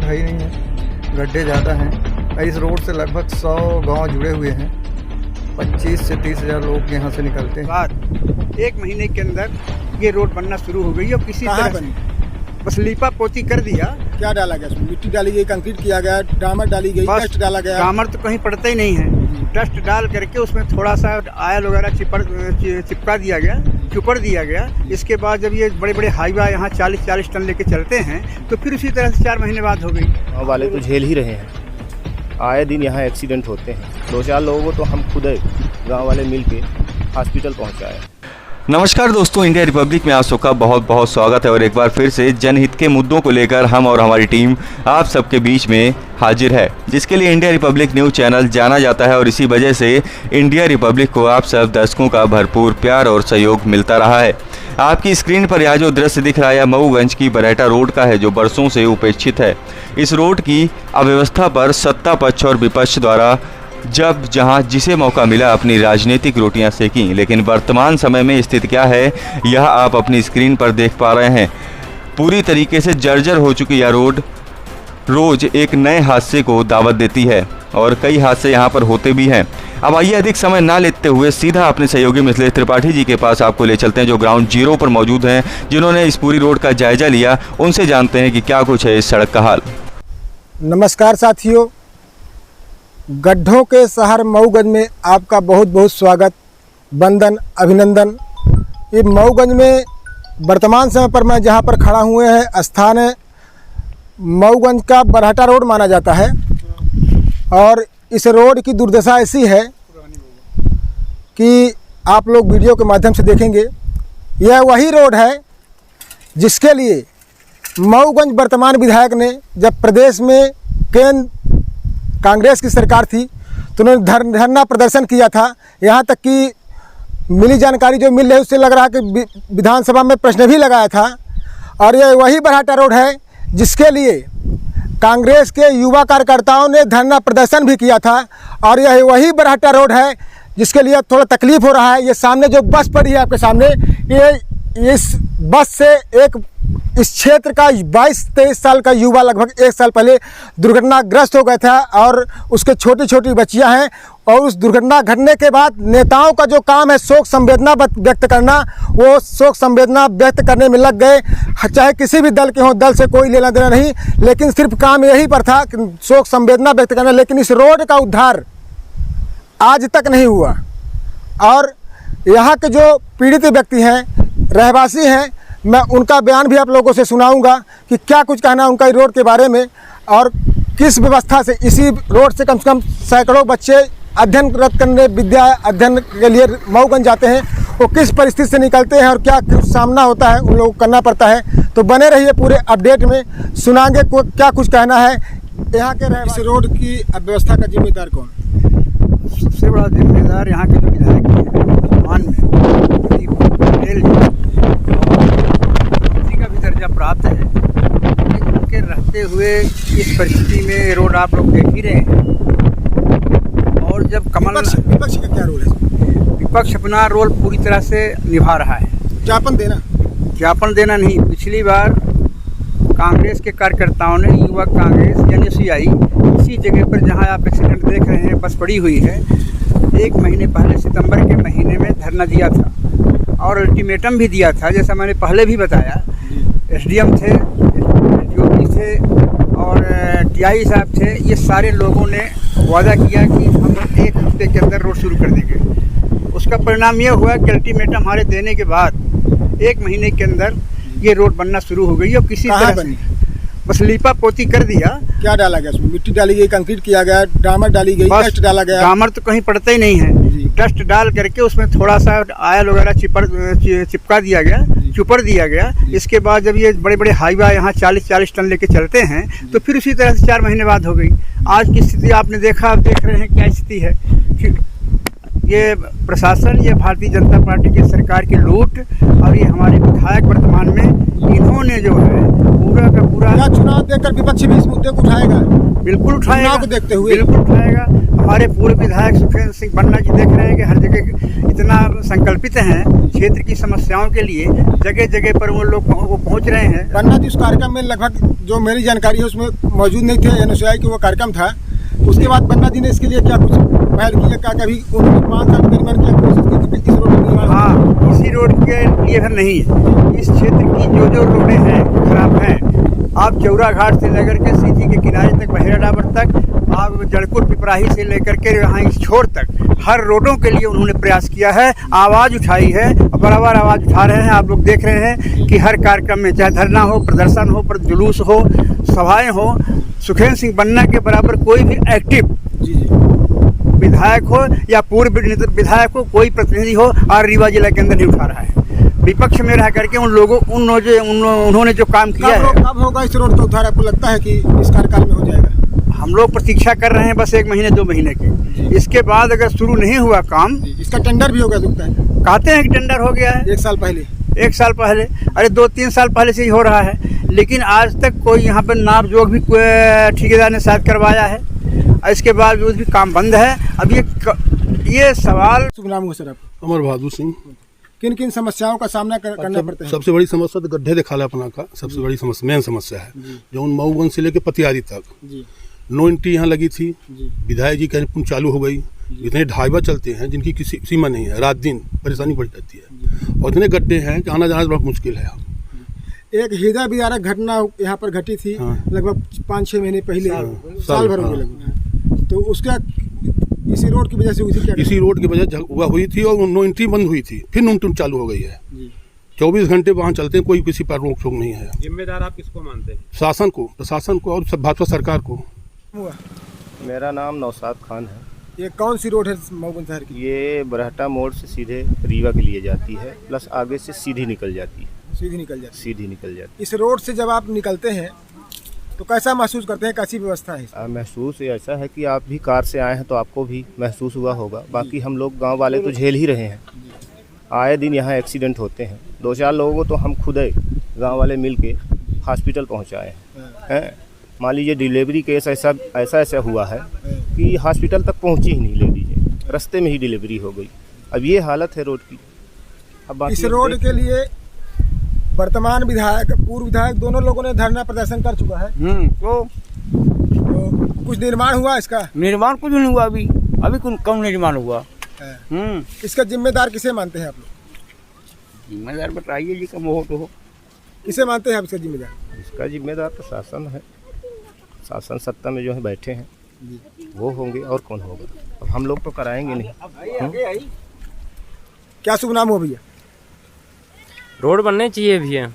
है ही नहीं है, गड्ढे ज़्यादा हैं। इस रोड से लगभग 100 गांव जुड़े हुए हैं। 25 से 30 हज़ार लोग यहाँ से निकलते हैं। बाद 1 महीने के अंदर ये रोड बनना शुरू हो गई और किसी तरह बनी? बस लीपा पोती कर दिया। क्या डाला गया उसमें? मिट्टी डाली गई, कंक्रीट किया गया, डामर डाली गई, डस्ट डाला गया? डामर तो कहीं पड़ता ही नहीं है। डस्ट डाल करके उसमें थोड़ा सा आयल वगैरह चिपका दिया गया, चुपड़ दिया गया। इसके बाद जब ये बड़े बड़े हाईवा यहाँ 40-40 टन लेके चलते हैं तो फिर उसी तरह से 4 महीने बाद हो गई। गाँव वाले तो झेल ही रहे हैं, आए दिन यहाँ एक्सीडेंट होते हैं। 2-4 लोगों को तो हम खुद गाँव वाले मिल के हॉस्पिटल पहुँचाए। नमस्कार दोस्तों, इंडिया रिपब्लिक में आप सबका बहुत बहुत स्वागत है और एक बार फिर से जनहित के मुद्दों को लेकर हम और हमारी टीम आप सबके बीच में हाजिर है, जिसके लिए इंडिया रिपब्लिक न्यूज़ चैनल जाना जाता है और इसी वजह से इंडिया रिपब्लिक को आप सब दर्शकों का भरपूर प्यार और सहयोग मिलता रहा है। आपकी स्क्रीन पर यह जो दृश्य दिख रहा है मऊगंज की बरहेटा रोड का है, जो बरसों से उपेक्षित है। इस रोड की अव्यवस्था पर सत्ता पक्ष और विपक्ष द्वारा जब जहां जिसे मौका मिला अपनी राजनीतिक रोटियां सेकीं, लेकिन वर्तमान समय में स्थिति क्या है यह आप अपनी स्क्रीन पर देख पा रहे हैं। पूरी तरीके से जर्जर हो चुकी यह रोड रोज एक नए हादसे को दावत देती है और कई हादसे यहां पर होते भी हैं। अब आइए अधिक समय ना लेते हुए सीधा अपने सहयोगी मिथिलेश त्रिपाठी जी के पास आपको ले चलते हैं, जो ग्राउंड जीरो पर मौजूद हैं, जिन्होंने इस पूरी रोड का जायजा लिया। उनसे जानते हैं कि क्या कुछ है इस सड़क का हाल। नमस्कार साथियों, गड्ढों के शहर मऊगंज में आपका बहुत बहुत स्वागत, वंदन, अभिनंदन। ये मऊगंज में वर्तमान समय पर मैं जहाँ पर खड़ा हुए हैं स्थान है मऊगंज का बरहेटा रोड माना जाता है और इस रोड की दुर्दशा ऐसी है कि आप लोग वीडियो के माध्यम से देखेंगे। यह वही रोड है जिसके लिए मऊगंज वर्तमान विधायक ने, जब प्रदेश में केंद्र कांग्रेस की सरकार थी तो उन्होंने धरना प्रदर्शन किया था। यहाँ तक कि मिली जानकारी जो मिल रही है उससे लग रहा है कि विधानसभा में प्रश्न भी लगाया था। और यह वही बरहेटा रोड है जिसके लिए कांग्रेस के युवा कार्यकर्ताओं ने धरना प्रदर्शन भी किया था। और यह वही बरहेटा रोड है जिसके लिए थोड़ा तकलीफ हो रहा है। ये सामने जो बस पड़ी है आपके सामने, ये इस बस से एक इस क्षेत्र का 22-23 साल का युवा लगभग 1 साल पहले दुर्घटनाग्रस्त हो गया था और उसके छोटी छोटी बच्चियां हैं। और उस दुर्घटना घटने के बाद नेताओं का जो काम है शोक संवेदना व्यक्त करना, वो शोक संवेदना व्यक्त करने में लग गए। चाहे किसी भी दल के हों, दल से कोई लेना देना नहीं, लेकिन सिर्फ काम यही पर था कि शोक संवेदना व्यक्त करना। लेकिन इस रोड का उद्धार आज तक नहीं हुआ। और यहाँ के जो पीड़ित व्यक्ति हैं, रहवासी हैं, मैं उनका बयान भी आप लोगों से सुनाऊंगा कि क्या कुछ कहना है उनका इस रोड के बारे में और किस व्यवस्था से इसी रोड से कम सैकड़ों बच्चे अध्ययनरत करने, विद्या अध्ययन के लिए मऊगंज जाते हैं, वो किस परिस्थिति से निकलते हैं और क्या सामना होता है उन लोगों को करना पड़ता है। तो बने रहिए, पूरे अपडेट में सुनाएंगे क्या कुछ कहना है यहाँ के रहवासी। इस रोड की अव्यवस्था का जिम्मेदार कौन? सबसे बड़ा जिम्मेदार यहाँ के जो विधायक हैं मान में पटेल का भी दर्जा प्राप्त है। उनके रहते हुए इस परिस्थिति में रोड आप लोग देख ही रहे हैं। और जब विपक्ष का क्या रोल है? विपक्ष अपना रोल पूरी तरह से निभा रहा है। ज्ञापन देना नहीं, पिछली बार कांग्रेस के कार्यकर्ताओं ने, युवा कांग्रेस NSCI, इसी जगह पर जहां आप एक्सीडेंट देख रहे हैं बस पड़ी हुई है, 1 महीने पहले सितंबर के महीने में धरना दिया था और अल्टीमेटम भी दिया था। जैसा मैंने पहले भी बताया, SDM थे, DOP थे और TI साहब थे। ये सारे लोगों ने वादा किया कि हम 1 हफ्ते के अंदर रोड शुरू कर देंगे। उसका परिणाम ये हुआ कि अल्टीमेटम हमारे देने के बाद 1 महीने के अंदर ये रोड बनना शुरू हो गई और किसी तरह से बस लीपा पोती कर दिया। क्या डाला गया उसमें? मिट्टी डाली गई, कंक्रीट किया गया, डामर डाली गई, डस्ट डाला गया? डामर तो कहीं पड़ता ही नहीं है। डस्ट डाल करके उसमें थोड़ा सा आयल वगैरह चिपका दिया गया, चुपड़ दिया गया। इसके बाद जब ये बड़े बड़े हाईवा यहाँ 40-40 टन लेके चलते हैं तो फिर उसी तरह से 4 महीने बाद हो गई। आज की स्थिति आपने देखा, आप देख रहे हैं क्या स्थिति है। ये प्रशासन, ये भारतीय जनता पार्टी की सरकार की लूट और ये हमारे विधायक वर्तमान में, इन्होंने जो है पूरा का पूरा चुनाव देखकर विपक्ष भी इस मुद्दे को उठाएगा। बिल्कुल उठाएगा, को देखते हुए बिल्कुल उठाएगा। हमारे पूर्व विधायक सुखेंद्र सिंह बन्ना जी देख रहे हैं कि हर जगह इतना संकल्पित हैं क्षेत्र की समस्याओं के लिए, जगह जगह पर वो लोग वो पहुंच रहे हैं। बन्ना जी उस कार्यक्रम में लगभग जो मेरी जानकारी है उसमें मौजूद नहीं थे, एनएसयूआई की वो कार्यक्रम था। उसके बाद बन्ना जी ने इसके लिए क्या कुछ पहल की, क्या कभी उन्होंने 5 साल के दरमियान क्या कोशिश की इस रोड का निर्माण? हाँ, इसी रोड के लिए फिर नहीं, इस क्षेत्र की जो रोडें हैं खराब हैं, आप चौरा घाट से लेकर के सीधी के किनारे तक, बहेरा डाबर तक, आप जड़कुट पिपराही से लेकर के यहाँ इस छोर तक हर रोडों के लिए उन्होंने प्रयास किया है, आवाज़ उठाई है, बराबर आवाज़ उठा रहे हैं। आप लोग देख रहे हैं कि हर कार्यक्रम में चाहे धरना हो, प्रदर्शन हो, जुलूस हो, सभाएं हो, सुखेंद्र सिंह बन्ना के बराबर कोई भी एक्टिव विधायक हो या पूर्व विधायक हो, कोई प्रतिनिधि हो और रीवा जिला के अंदर नहीं उठा रहा है। विपक्ष में रह करके उन्होंने जो काम किया है। कब होगा इस रोड का उद्धार? आपको लगता है कि इस कार्यकाल में हो जाएगा? हम लोग प्रतीक्षा कर रहे हैं बस 1 महीने 2 महीने की। इसके बाद अगर शुरू नहीं हुआ काम, इसका टेंडर भी हो गया लगता है। कहते हैं कि टेंडर हो गया है 1 साल पहले। 1 साल पहले, अरे 2-3 साल पहले से ही हो रहा है, लेकिन आज तक कोई यहाँ पर नाप जोग भी ठेकेदार ने शायद करवाया है। इसके बावजूद भी काम बंद है। अब ये सवाल। शुभ नाम हुआ सर आप? अमर बहादुर सिंह। किन किन समस्याओं का सामना करना पड़ता है? सबसे बड़ी समस्या तो गड्ढे दिखाला अपना का सबसे बड़ी समस्या, मेन समस्या है जो उन मऊगंज से लेकर पतियारी तक नो एंट्री यहाँ लगी थी। विधायक जी कहने चालू हो गई। इतने ढाबा चलते हैं जिनकी किसी सीमा नहीं है, रात दिन परेशानी बढ़ जाती है और इतने गड्ढे हैं कि आना जाना बहुत मुश्किल है। एक हृदय विदारक घटना यहाँ पर घटी थी लगभग 5-6 महीने पहले, साल भर हो गए लगभग। तो उसका इसी रोड की वजह से हुई थी क्या? इसी रोड की वजह हुई थी और नो एंट्री बंद हुई थी, फिर नो एंट्री चालू हो गई है। 24 घंटे वहाँ चलते हैं, कोई किसी पर रोक टोक नहीं है। जिम्मेदार आप किसको मानते हैं? शासन को, प्रशासन को और सब भाजपा सरकार को। मेरा नाम नौशाद खान है। ये कौन सी रोड है मऊगंज शहर की? ये बरहटा मोड़ से सीधे रीवा के लिए जाती है, प्लस आगे से सीधी निकल जाती है। सीधी निकल जाती है? सीधी निकल जाती है। इस रोड से जब आप निकलते हैं तो कैसा महसूस करते हैं, कैसी व्यवस्था है? महसूस ऐसा है कि आप भी कार से आए हैं तो आपको भी महसूस हुआ होगा। बाकी हम लोग गांव वाले तो झेल ही रहे हैं। आए दिन यहाँ एक्सीडेंट होते हैं। 2-4 लोगों को तो हम खुद गांव वाले मिल के हॉस्पिटल पहुँचाए हैं। मान लीजिए डिलीवरी केस ऐसा हुआ है कि हॉस्पिटल तक पहुँची ही नहीं लेडीज, रास्ते में ही डिलीवरी हो गई। अब ये हालत है रोड की। अब इस रोड के लिए वर्तमान विधायक, पूर्व विधायक दोनों लोगों ने धरना प्रदर्शन कर चुका है। तो कुछ निर्माण हुआ इसका? निर्माण कुछ नहीं हुआ अभी कौन निर्माण हुआ? इसका जिम्मेदार किसे मानते हैं आप लोग? जिम्मेदार बताइए जी, कम हो तो हो। किसे मानते हैं आप इसका जिम्मेदार? इसका जिम्मेदार तो शासन है। शासन सत्ता में जो है बैठे हैं वो होंगे, और कौन होगा? अब हम लोग तो कराएंगे नहीं। क्या शुभ नाम हो भैया? रोड बनने चाहिए भैया।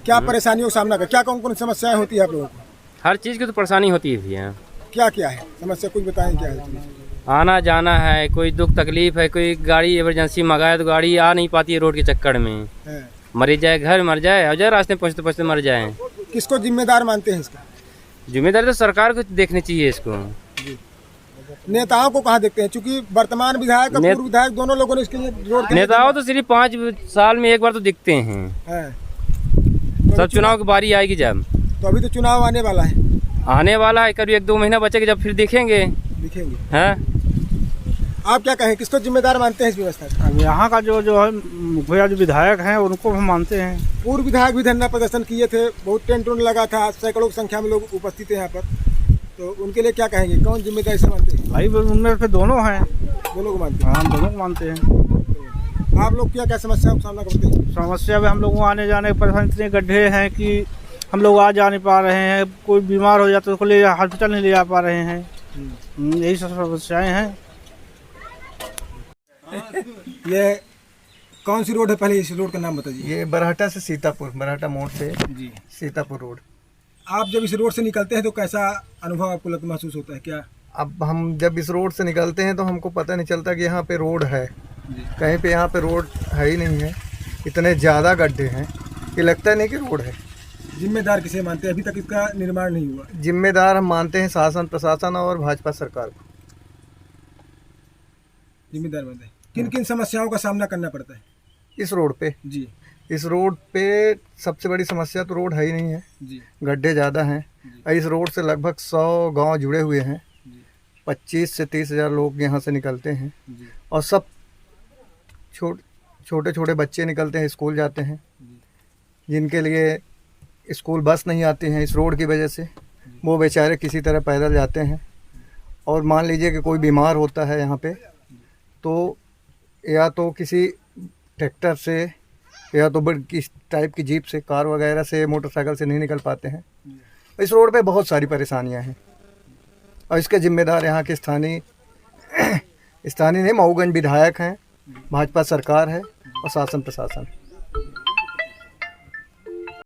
क्या परेशानियों का सामना कर, क्या कौन कौन समस्याएं होती है आप लोगों को? हर चीज़ की तो परेशानी होती है भैया। क्या क्या है समस्या, कुछ बताएं क्या है? आना जाना है, कोई दुख तकलीफ है, कोई गाड़ी इमरजेंसी मंगाए तो गाड़ी आ नहीं पाती है रोड के चक्कर में। मर जाए, घर मर जाए, और जाए रास्ते पहुँचते पहुँचते मर जाए। किसको जिम्मेदार मानते हैं इसका? जिम्मेदारी तो सरकार को देखनी चाहिए इसको। नेताओं को कहाँ देखते हैं? क्योंकि वर्तमान विधायक और पूर्व विधायक दोनों लोगों ने इसके लिए रोड नेताओं तो सिर्फ 5 साल में एक बार तो दिखते हैं। सब चुनाव की बारी आएगी जब, तो अभी तो चुनाव आने वाला है, करीब 1-2 महीना बचेगा, जब फिर दिखेंगे। हैं आप क्या कहें, किसको जिम्मेदार मानते हैं इस व्यवस्था का? यहाँ का जो है मुखिया जो विधायक हैं उनको हम मानते हैं। पूर्व विधायक भी धरना प्रदर्शन किए थे, बहुत टेंट लगा था, सैकड़ों की संख्या में लोग उपस्थित थे यहाँ पर, तो उनके लिए क्या कहेंगे, कौन जिम्मेदारी से मानते हैं? भाई उनमें से दोनों हैं। दोनों को मानते हैं? हाँ, दोनों को मानते हैं। आप लोग क्या क्या समस्या का सामना करते हैं? समस्या में हम लोगों को आने जाने की परेशानी, इतने गड्ढे हैं कि हम लोग आ जा नहीं पा रहे हैं। कोई बीमार हो जाता है उसको ले हॉस्पिटल नहीं ले जा पा रहे हैं। यही सब समस्याएं हैं। ये कौन सी रोड है, पहले इस रोड का नाम बताइए। ये बरहटा से सीतापुर, बरहटा मोड़ से जी सीतापुर रोड। आप जब इस रोड से निकलते हैं तो कैसा अनुभव आपको महसूस होता है? क्या अब हम जब इस रोड से निकलते हैं तो हमको पता नहीं चलता कि यहाँ पे रोड है, कहीं पे यहाँ पे रोड है ही नहीं है। इतने ज़्यादा गड्ढे हैं कि लगता नहीं कि रोड है। जिम्मेदार किसे मानते हैं? अभी तक इसका निर्माण नहीं हुआ। जिम्मेदार हम मानते हैं शासन, प्रशासन और भाजपा सरकार को जिम्मेदार मानते हैं। किन किन समस्याओं का सामना करना पड़ता है इस रोड पे? जी, इस रोड पे सबसे बड़ी समस्या तो रोड है ही नहीं है जी, गड्ढे ज़्यादा हैं। इस रोड से लगभग 100 गांव जुड़े हुए हैं। 25 से 30 हज़ार लोग यहाँ से निकलते हैं और सब छोटे छोटे बच्चे निकलते हैं, स्कूल जाते हैं, जिनके लिए स्कूल बस नहीं आती हैं इस रोड की वजह से। वो बेचारे किसी तरह पैदल जाते हैं। और मान लीजिए कि कोई बीमार होता है यहाँ पे, तो या तो किसी ट्रैक्टर से या तो बड़ी किस टाइप की जीप से, कार वगैरह से, मोटरसाइकिल से नहीं निकल पाते हैं। इस रोड पे बहुत सारी परेशानियाँ हैं और इसके जिम्मेदार यहाँ के स्थानीय नहीं, मऊगंज विधायक हैं, भाजपा सरकार है और शासन प्रशासन।